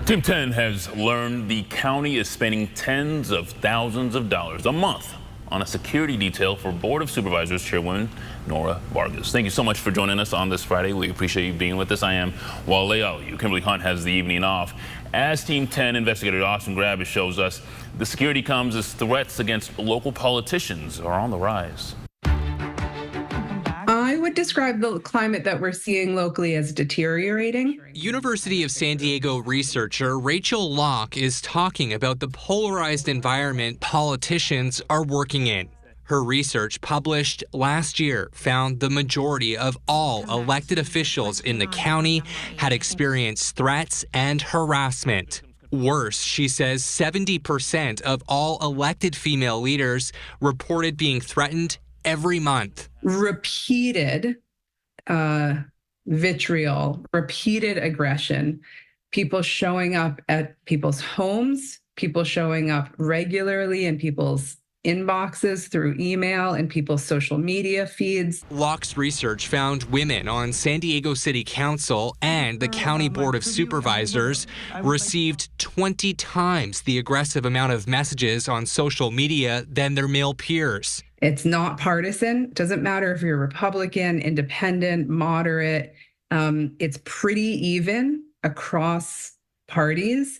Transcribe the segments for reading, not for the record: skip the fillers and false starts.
Team 10 has learned the county is spending tens of thousands of dollars a month on a security detail for Board of Supervisors Chairwoman Nora Vargas. Thank you so much for joining us on this Friday. We appreciate you being with us. I am Wale. Kimberly Hunt has the evening off. As Team 10 investigator Austin Grabish shows us, the security comes as threats against local politicians are on the rise. I would describe the climate that we're seeing locally as deteriorating. University of San Diego researcher Rachel Locke is talking about the polarized environment politicians are working in. Her research, published last year, found the majority of all elected officials in the county had experienced threats and harassment. Worse, she says 70% of all elected female leaders reported being threatened every month. Repeated vitriol, repeated aggression, people showing up at people's homes, people showing up regularly in people's inboxes through email and people's social media feeds. Locke's research found women on San Diego City Council and the County Board of Supervisors received 20 times the aggressive amount of messages on social media than their male peers. It's not partisan. It doesn't matter if you're Republican, independent, moderate. It's pretty even across parties.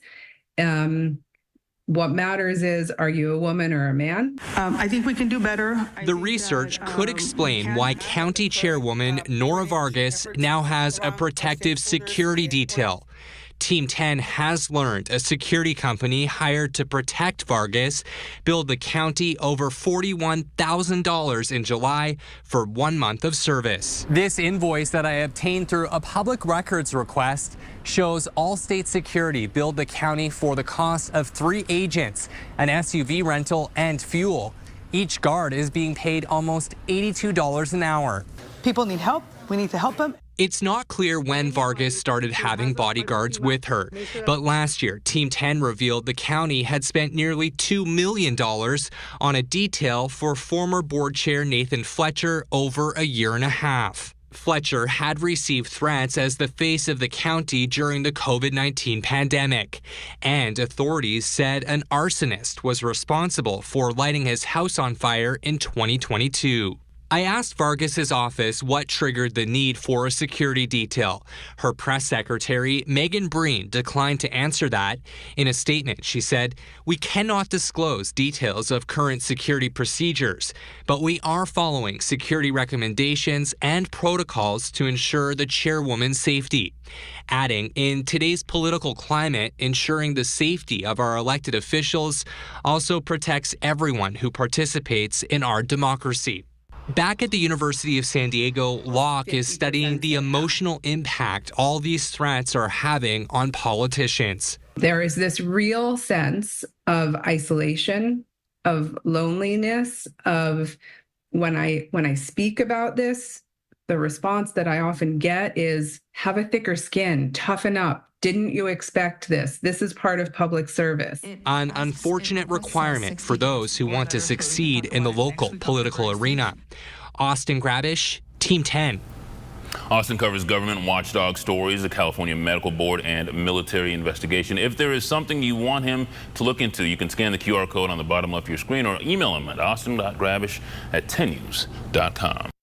What matters is, are you a woman or a man? I think we can do better. The research could explain why County Chairwoman Nora Vargas now has a protective security detail. Team 10 has learned a security company hired to protect Vargas billed the county over $41,000 in July for 1 month of service. This invoice that I obtained through a public records request shows Allstate Security billed the county for the cost of 3 agents, an SUV rental, and fuel. Each guard is being paid almost $82 an hour. People need help. We need to help them. It's not clear when Vargas started having bodyguards with her, but last year, Team 10 revealed the county had spent nearly $2 million on a detail for former board chair Nathan Fletcher over a year and a half. Fletcher had received threats as the face of the county during the COVID-19 pandemic, and authorities said an arsonist was responsible for lighting his house on fire in 2022. I asked Vargas's office what triggered the need for a security detail. Her press secretary, Megan Breen, declined to answer that. In a statement, she said, "We cannot disclose details of current security procedures, but we are following security recommendations and protocols to ensure the chairwoman's safety." Adding, in today's political climate, ensuring the safety of our elected officials also protects everyone who participates in our democracy. Back at the University of San Diego, Locke is studying the emotional impact all these threats are having on politicians. There is this real sense of isolation, of loneliness, of when I speak about this, the response that I often get is, have a thicker skin, toughen up. Didn't you expect this? This is part of public service. An unfortunate requirement for those who want to succeed in the local political arena. Austin Grabish, Team 10. Austin covers government watchdog stories, the California Medical Board, and military investigation. If there is something you want him to look into, you can scan the QR code on the bottom left of your screen or email him at austin.grabish@10news.com.